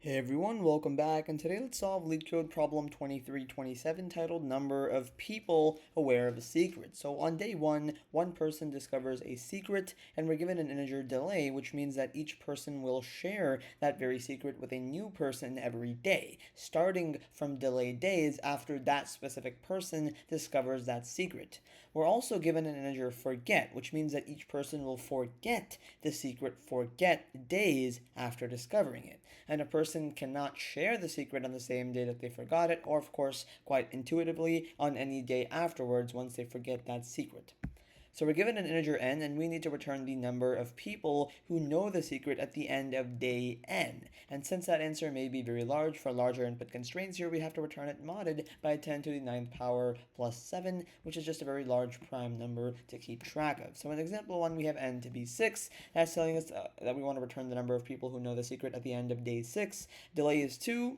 Hey everyone, welcome back, and today let's solve Leetcode problem 2327 titled Number of People Aware of a Secret. So on day one person discovers a secret, and we're given an integer delay, which means that each person will share that very secret with a new person every day, starting from delayed days after that specific person discovers that secret. We're also given an integer forget, which means that each person will forget the secret, forget days after discovering it. And a person cannot share the secret on the same day that they forgot it, or of course, quite intuitively, on any day afterwards once they forget that secret. So we're given an integer n, and we need to return the number of people who know the secret at the end of day n. And since that answer may be very large for larger input constraints here, we have to return it modded by 10 to the 9th power plus 7, which is just a very large prime number to keep track of. So in example 1, we have n to be 6. That's telling us that we want to return the number of people who know the secret at the end of day 6. Delay is 2.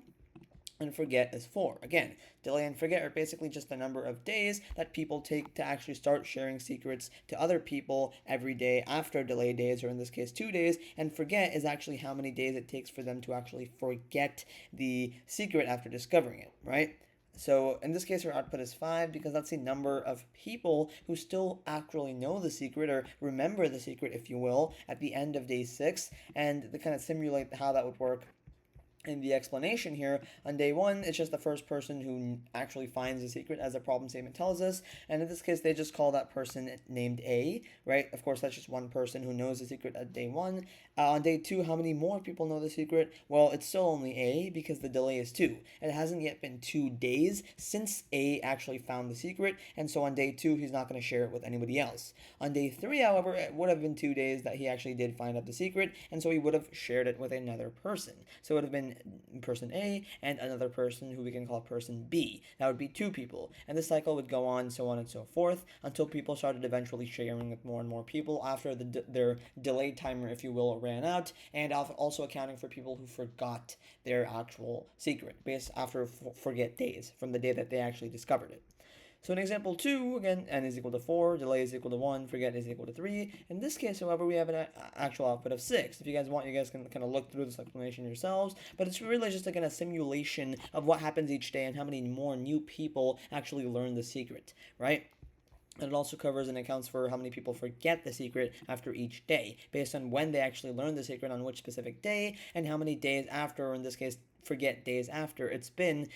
And forget is 4. Again, delay and forget are basically just the number of days that people take to actually start sharing secrets to other people every day after delay days, or in this case 2 days, and forget is actually how many days it takes for them to actually forget the secret after discovering it, right? So in this case, our output is 5 because that's the number of people who still actually know the secret, or remember the secret, if you will, at the end of day 6, and to kind of simulate how that would work in the explanation here, on day 1, it's just the first person who actually finds the secret, as the problem statement tells us, and in this case, they just call that person named A, right? Of course, that's just one person who knows the secret at day 1. On day 2, how many more people know the secret? Well, it's still only A, because the delay is 2. It hasn't yet been 2 days since A actually found the secret, and so on day 2, he's not going to share it with anybody else. On day 3, however, it would have been 2 days that he actually did find out the secret, and so he would have shared it with another person. So it would have been person A and another person who we can call person B. That would be 2 people, and this cycle would go on, so on and so forth, until people started eventually sharing with more and more people after their delayed timer, if you will, ran out, and also accounting for people who forgot their actual secret, based after forget days from the day that they actually discovered it. So in example 2, again, n is equal to 4, delay is equal to 1, forget is equal to 3. In this case, however, we have an actual output of 6. If you guys want, you guys can kind of look through this explanation yourselves, but it's really just like a simulation of what happens each day and how many more new people actually learn the secret, right? And it also covers and accounts for how many people forget the secret after each day, based on when they actually learn the secret on which specific day, and how many days after, or in this case, forget days after it's been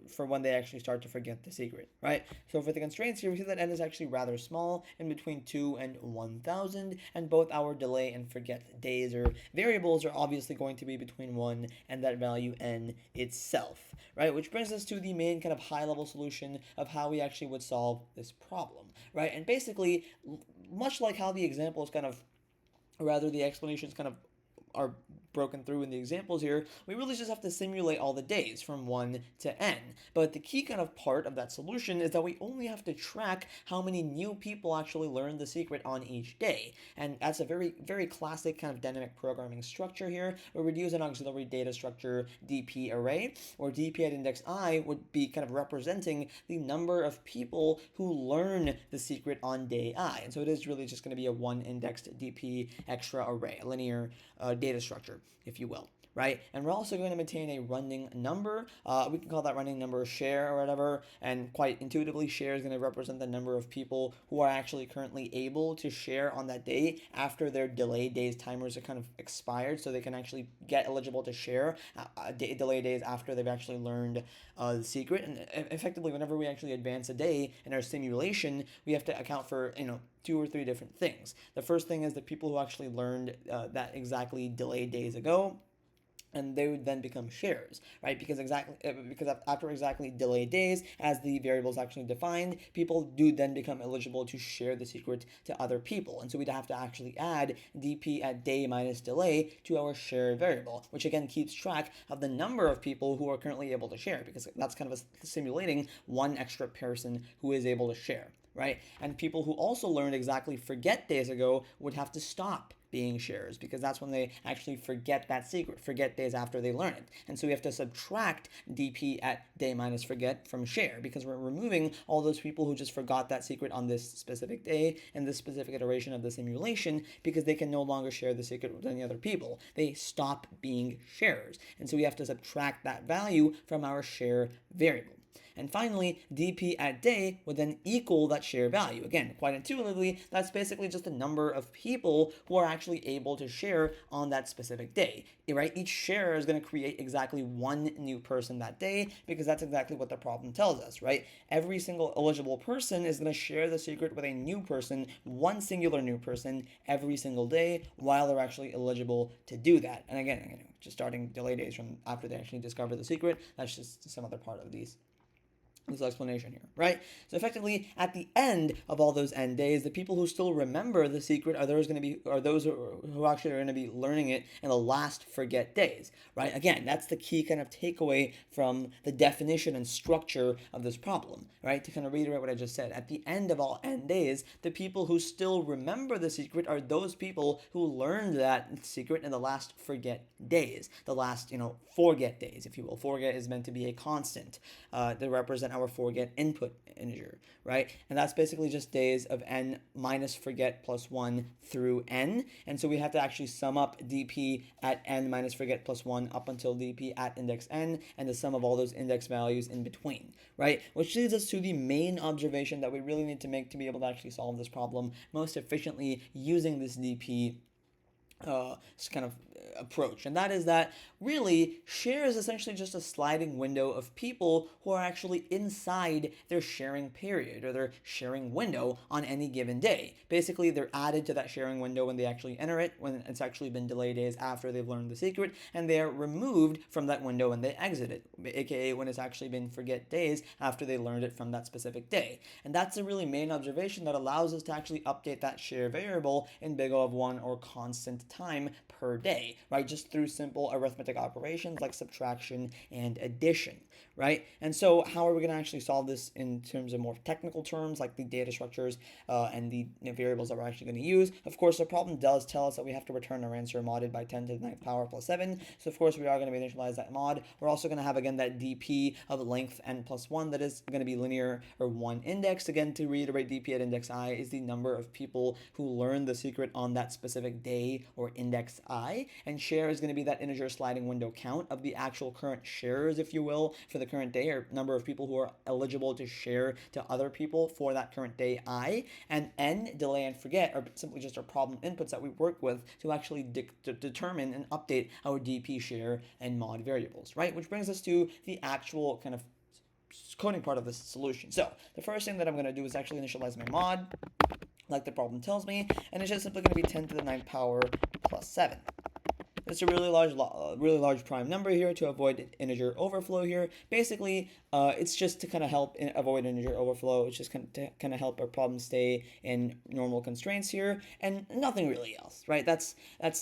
for when they actually start to forget the secret, right? So for the constraints here, we see that n is actually rather small, in between 2 and 1000, and both our delay and forget days or variables are obviously going to be between 1 and that value n itself, right? Which brings us to the main kind of high-level solution of how we actually would solve this problem, right? And basically, much like how the example is kind of, or rather the explanations kind of are broken through in the examples here, we really just have to simulate all the days from 1 to n. But the key kind of part of that solution is that we only have to track how many new people actually learn the secret on each day. And that's a very, very classic kind of dynamic programming structure here, where we'd use an auxiliary data structure DP array, where DP at index I would be kind of representing the number of people who learn the secret on day I. And so it is really just going to be a one-indexed DP extra array, a linear data structure, if you will, right? And we're also going to maintain a running number. We can call that running number share or whatever, and quite intuitively, share is going to represent the number of people who are actually currently able to share on that day after their delayed days timers are kind of expired, so they can actually get eligible to share delay days after they've actually learned the secret. And effectively, whenever we actually advance a day in our simulation, we have to account for, 2 or 3 different things. The first thing is the people who actually learned that exactly delayed days ago, and they would then become shares, right? Because after exactly delayed days, as the variable is actually defined, people do then become eligible to share the secret to other people. And so we'd have to actually add dp at day minus delay to our share variable, which again keeps track of the number of people who are currently able to share, because that's kind of simulating one extra person who is able to share, right? And people who also learned exactly forget days ago would have to stop being shares, because that's when they actually forget that secret, forget days after they learn it. And so we have to subtract dp at day minus forget from share, because we're removing all those people who just forgot that secret on this specific day and this specific iteration of the simulation, because they can no longer share the secret with any other people. They stop being sharers. And so we have to subtract that value from our share variable. And finally, dp at day would then equal that share value. Again, quite intuitively, that's basically just the number of people who are actually able to share on that specific day, right? Each sharer is going to create exactly one new person that day, because that's exactly what the problem tells us, right? Every single eligible person is going to share the secret with a new person, one singular new person, every single day while they're actually eligible to do that. And again, just starting delay days from after they actually discover the secret, that's just some other part of this explanation here, right? So effectively, at the end of all those end days, the people who still remember the secret are those who actually are going to be learning it in the last forget days, right? Again, that's the key kind of takeaway from the definition and structure of this problem, right? To kind of reiterate what I just said, at the end of all end days, the people who still remember the secret are those people who learned that secret in the last forget days, the last, forget days, if you will. Forget is meant to be a constant to represent our forget input integer, right? And that's basically just days of n minus forget plus 1 through n. And so we have to actually sum up dp at n minus forget plus 1 up until dp at index n, and the sum of all those index values in between, right? Which leads us to the main observation that we really need to make to be able to actually solve this problem most efficiently using this dp kind of approach, and that is that really share is essentially just a sliding window of people who are actually inside their sharing period or their sharing window on any given day. Basically, they're added to that sharing window when they actually enter it, when it's actually been delay days after they've learned the secret, and they are removed from that window when they exit it, aka when it's actually been forget days after they learned it from that specific day. And that's a really main observation that allows us to actually update that share variable in big O of 1 or constant time per day, right? Just through simple arithmetic operations like subtraction and addition, right? And so how are we going to actually solve this in terms of more technical terms, like the data structures and the variables that we're actually going to use? Of course, the problem does tell us that we have to return our answer modded by 10 to the 9th power plus 7. So of course, we are going to initialize that mod. We're also going to have, again, that dp of length n plus 1 that is going to be linear or one index. Again, to reiterate, dp at index I is the number of people who learn the secret on that specific day or index I, and share is going to be that integer sliding window count of the actual current sharers, if you will, for the current day, or number of people who are eligible to share to other people for that current day I, and n, delay and forget, are simply just our problem inputs that we work with to actually determine and update our dp share and mod variables, right? Which brings us to the actual kind of coding part of this solution. So the first thing that I'm going to do is actually initialize my mod like the problem tells me, and it's just simply going to be 10 to the 9th power plus 7. It's a really large prime number here to avoid integer overflow here. Basically, it's just to kind of help avoid integer overflow. It's just to kind of help our problem stay in normal constraints here, and nothing really else, right? That's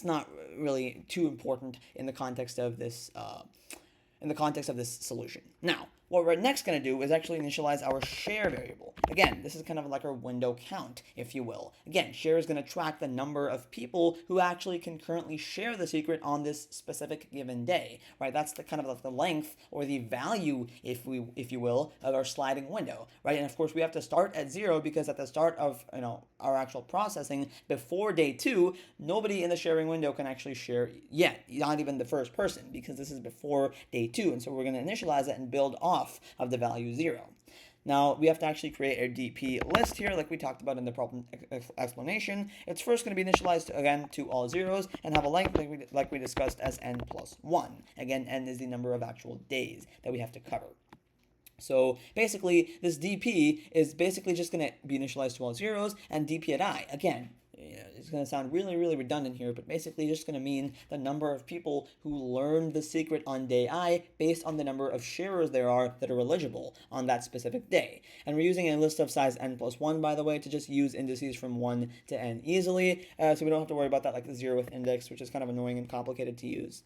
not really too important in the context of this solution. Now, what we're next going to do is actually initialize our share variable. Again, this is kind of like our window count, if you will. Again, share is going to track the number of people who actually can currently share the secret on this specific given day, right? That's the kind of like the length or the value, if you will, of our sliding window, right? And of course, we have to start at 0 because at the start of our actual processing before day 2, nobody in the sharing window can actually share yet, not even the first person, because this is before day 2, and so we're going to initialize it and build off of the value 0. Now, we have to actually create a dp list here, like we talked about in the problem explanation. It's first going to be initialized, again, to all zeros and have a length like we discussed as n plus 1. Again, n is the number of actual days that we have to cover. So basically, this dp is basically just going to be initialized to all zeros, and dp at I, again, it's going to sound really, really redundant here, but basically just going to mean the number of people who learned the secret on day I based on the number of sharers there are that are eligible on that specific day. And we're using a list of size n plus 1, by the way, to just use indices from 1 to n easily, so we don't have to worry about that like the 0th index, which is kind of annoying and complicated to use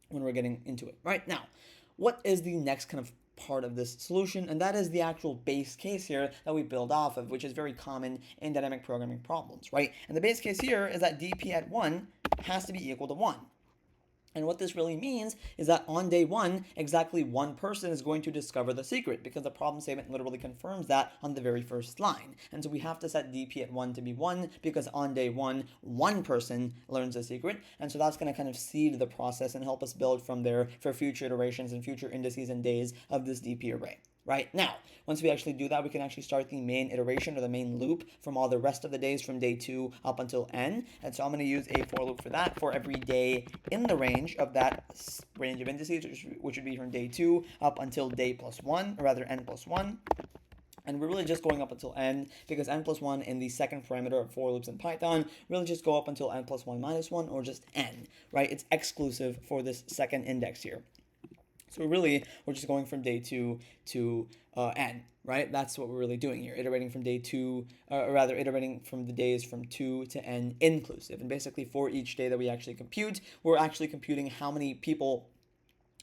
when we're getting into it. Right now, what is the next kind of part of this solution, and that is the actual base case here that we build off of, which is very common in dynamic programming problems, right? And the base case here is that dp at 1 has to be equal to 1. And what this really means is that on day 1, exactly one person is going to discover the secret, because the problem statement literally confirms that on the very first line. And so we have to set dp at 1 to be 1, because on day 1, one person learns the secret. And so that's going to kind of seed the process and help us build from there for future iterations and future indices and days of this dp array. Right now, once we actually do that, we can actually start the main iteration or the main loop from all the rest of the days from day 2 up until n. And so I'm going to use a for loop for that for every day in the range of that range of indices, which would be from day 2 up until day plus 1, or rather n plus 1. And we're really just going up until n, because n plus 1 in the second parameter of for loops in Python really just go up until n plus 1 minus 1, or just n, right? It's exclusive for this second index here. So we're just going from day 2 to n, right? That's what we're really doing here, iterating from day 2, or rather iterating from the days from 2 to n inclusive. And basically for each day that we actually compute, we're actually computing how many people,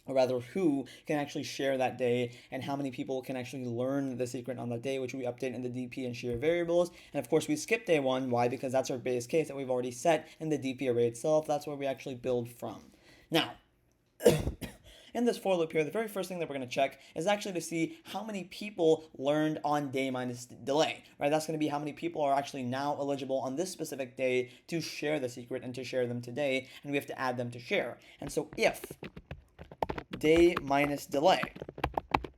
or rather who, can actually share that day, and how many people can actually learn the secret on that day, which we update in the dp and share variables. And of course we skip day 1. Why? Because that's our base case that we've already set in the dp array itself. That's where we actually build from. Now, in this for loop here, the very first thing that we're going to check is actually to see how many people learned on day minus delay, right? That's going to be how many people are actually now eligible on this specific day to share the secret and to share them today, and we have to add them to share. And so if day minus delay,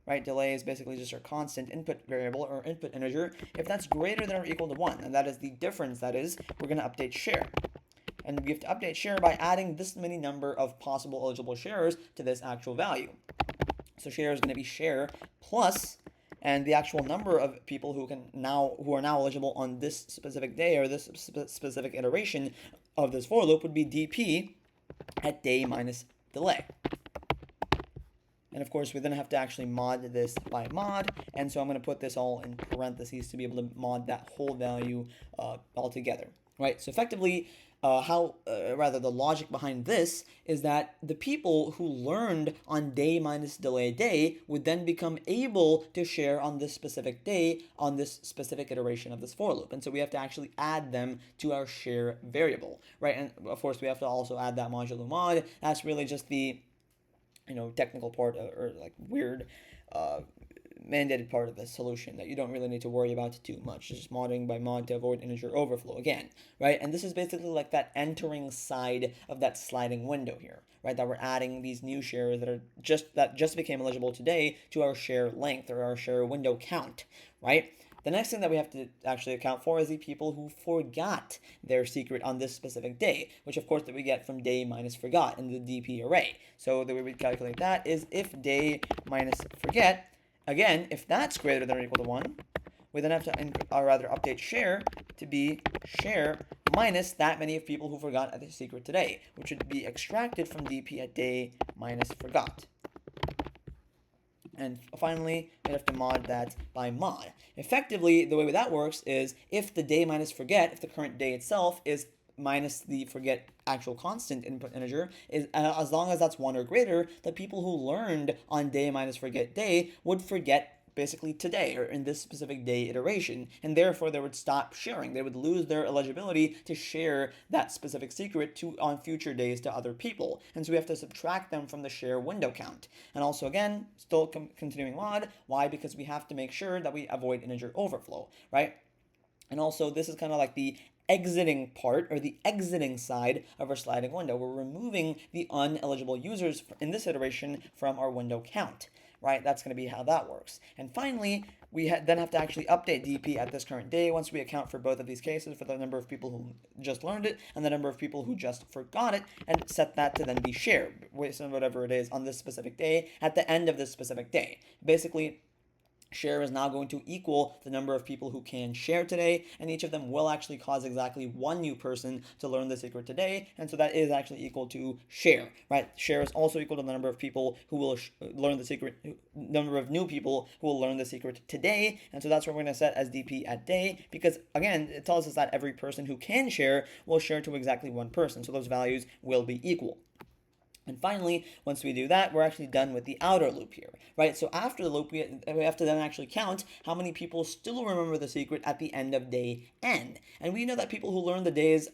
right? Delay is basically just our constant input variable or input integer. If that's greater than or equal to 1, and that is the difference, that is, we're going to update share. And we have to update share by adding this many number of possible eligible sharers to this actual value. So share is going to be share plus, and the actual number of people who are now eligible on this specific day, or this specific iteration of this for loop, would be dp at day minus delay. And of course, we then have to actually mod this by mod. And so I'm going to put this all in parentheses to be able to mod that whole value all together, right? So effectively, the logic behind this is that the people who learned on day minus delay day would then become able to share on this specific day on this specific iteration of this for loop. And so we have to actually add them to our share variable, right? And of course, we have to also add that modulo mod. That's really just the technical part, or like weird mandated part of the solution that you don't really need to worry about too much. It's just modding by mod to avoid integer overflow again, right? And this is basically like that entering side of that sliding window here, right? That we're adding these new shares that just became eligible today to our share length, or our share window count, right? The next thing that we have to actually account for is the people who forgot their secret on this specific day, which of course that we get from day minus forgot in the dp array. So the way we calculate that is if day minus forget, again, if that's greater than or equal to 1, we then have to update share to be share minus that many of people who forgot their secret today, which would be extracted from dp at day minus forgot. And finally, we have to mod that by mod. Effectively, the way that works is if the day minus forget, if the current day itself is minus the forget actual constant input integer, is as long as that's 1 or greater, the people who learned on day minus forget day would forget basically today, or in this specific day iteration, and therefore they would stop sharing. They would lose their eligibility to share that specific secret on future days to other people. And so we have to subtract them from the share window count. And also again, still continuing mod. Why? Because we have to make sure that we avoid integer overflow, right? And also this is kind of like the exiting part, or the exiting side of our sliding window. We're removing the uneligible users in this iteration from our window count, right? That's going to be how that works. And finally, we then have to actually update dp at this current day once we account for both of these cases, for the number of people who just learned it and the number of people who just forgot it, and set that to then be shared, whatever it is on this specific day at the end of this specific day. Basically, share is now going to equal the number of people who can share today, and each of them will actually cause exactly one new person to learn the secret today, and so that is actually equal to share, right? Share is also equal to the number of people who will learn the secret, number of new people who will learn the secret today, and so that's what we're going to set as dp at day, because again, it tells us that every person who can share will share to exactly one person, so those values will be equal. And finally, once we do that, we're actually done with the outer loop here, right? So after the loop, we have to then actually count how many people still remember the secret at the end of day n. And we know that people who learn the days,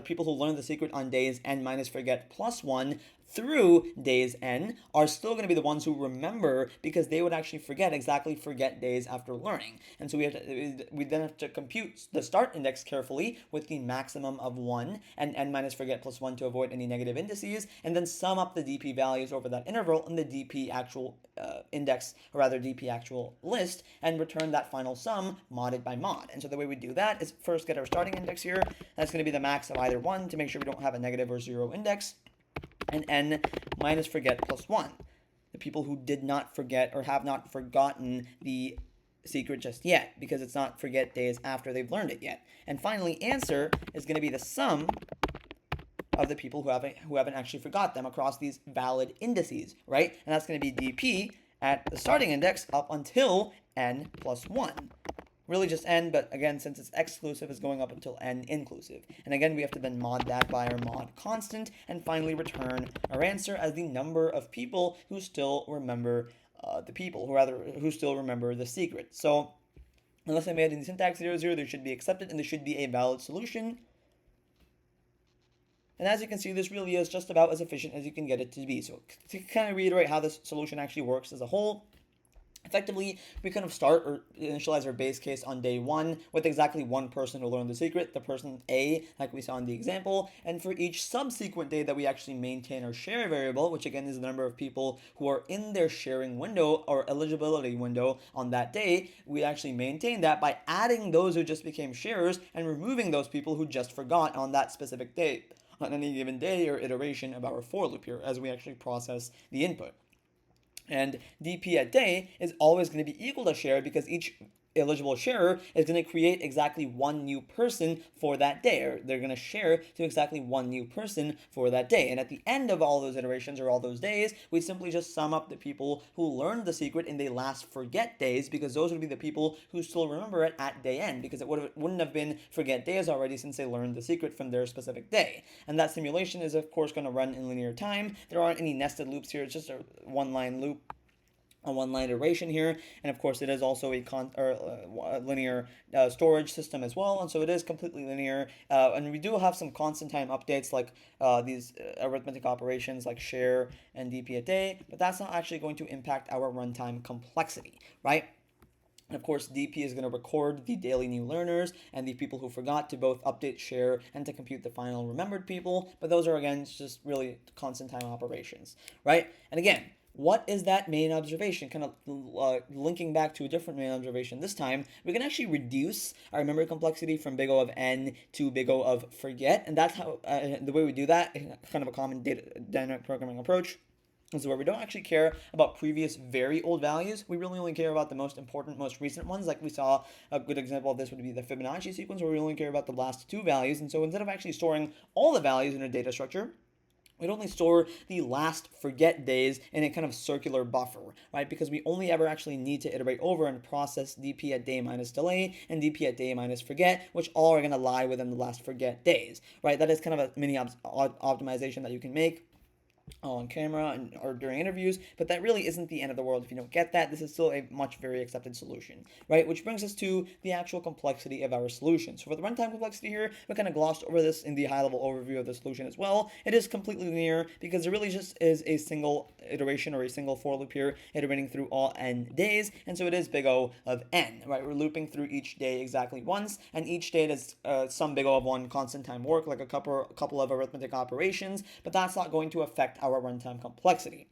people who learn the secret on days n minus forget plus 1 through days n are still going to be the ones who remember, because they would actually forget days after learning. And so we then have to compute the start index carefully with the maximum of 1 and n minus forget plus 1 to avoid any negative indices, and then sum up the dp values over that interval in the dp actual index, or rather dp actual list, and return that final sum modded by mod. And so the way we do that is first get our starting index here. That's going to be the max of either 1 to make sure we don't have a negative or 0 index, and n minus forget plus 1, the people who did not forget or have not forgotten the secret just yet, because it's not forget days after they've learned it yet. And finally, answer is going to be the sum of the people who haven't actually forgot them across these valid indices, right? And that's going to be dp at the starting index up until n plus 1. Really just n, but again, since it's exclusive, it's going up until n inclusive. And again, we have to then mod that by our mod constant, and finally return our answer as the number of people who still remember who still remember the secret. So unless I made any syntax 00, they should be accepted, and there should be a valid solution. And as you can see, this really is just about as efficient as you can get it to be. So to kind of reiterate how this solution actually works as a whole, effectively, we kind of start or initialize our base case on day 1 with exactly one person who learned the secret, the person A, like we saw in the example. And for each subsequent day that we actually maintain our share variable, which again is the number of people who are in their sharing window or eligibility window on that day, we actually maintain that by adding those who just became sharers and removing those people who just forgot on that specific day, on any given day or iteration of our for loop here, as we actually process the input. And dp at day is always going to be equal to share, because each eligible sharer is going to create exactly one new person for that day, or they're going to share to exactly one new person for that day. And at the end of all those iterations or all those days, we simply just sum up the people who learned the secret in the last forget days, because those would be the people who still remember it at day end, because it wouldn't have been forget days already since they learned the secret from their specific day. And that simulation is of course going to run in linear time. There aren't any nested loops here. It's just a one-line loop, a one-line iteration here, and of course it is also a linear storage system as well, and so it is completely linear, and we do have some constant time updates like these arithmetic operations like share and dp a day, but that's not actually going to impact our runtime complexity, right? And of course, dp is going to record the daily new learners and the people who forgot to both update, share, and to compute the final remembered people, but those are again just really constant time operations, right? And again, what is that main observation? Kind of linking back to a different main observation this time, we can actually reduce our memory complexity from big O of n to big O of forget, and that's how the way we do that, kind of a common dynamic programming approach, is where we don't actually care about previous very old values. We really only care about the most important, most recent ones. Like we saw, a good example of this would be the Fibonacci sequence, where we only care about the last 2 values. And so instead of actually storing all the values in a data structure, we'd only store the last forget days in a kind of circular buffer, right? Because we only ever actually need to iterate over and process dp at day minus delay and dp at day minus forget, which all are going to lie within the last forget days, right? That is kind of a mini optimization that you can make on camera or during interviews, but that really isn't the end of the world if you don't get that. This is still a much very accepted solution, right? Which brings us to the actual complexity of our solution. So for the runtime complexity here, we kind of glossed over this in the high-level overview of the solution as well. It is completely linear because there really just is a single iteration or a single for loop here iterating through all n days, and so it is big O of n, right? We're looping through each day exactly once, and each day does some big O of 1 constant time work, like a couple of arithmetic operations, but that's not going to affect our runtime complexity.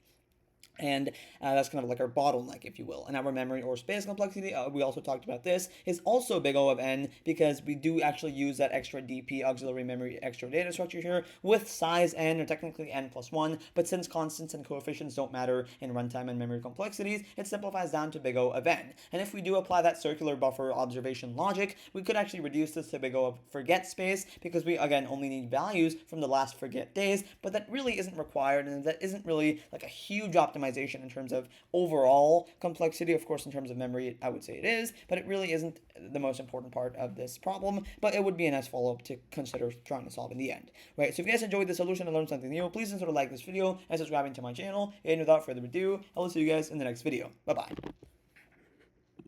And that's kind of like our bottleneck, if you will. And our memory or space complexity, we also talked about this, is also big O of n, because we do actually use that extra dp auxiliary memory extra data structure here with size n, or technically n plus 1, but since constants and coefficients don't matter in runtime and memory complexities, it simplifies down to big O of n. And if we do apply that circular buffer observation logic, we could actually reduce this to big O of forget space, because we again only need values from the last forget days, but that really isn't required, and that isn't really like a huge optimization optimization in terms of overall complexity. Of course, in terms of memory, I would say it is, but it really isn't the most important part of this problem, but it would be a nice follow-up to consider trying to solve in the end, right? So if you guys enjoyed the solution and learned something new, please consider like this video and subscribing to my channel, and without further ado, I will see you guys in the next video. Bye-bye.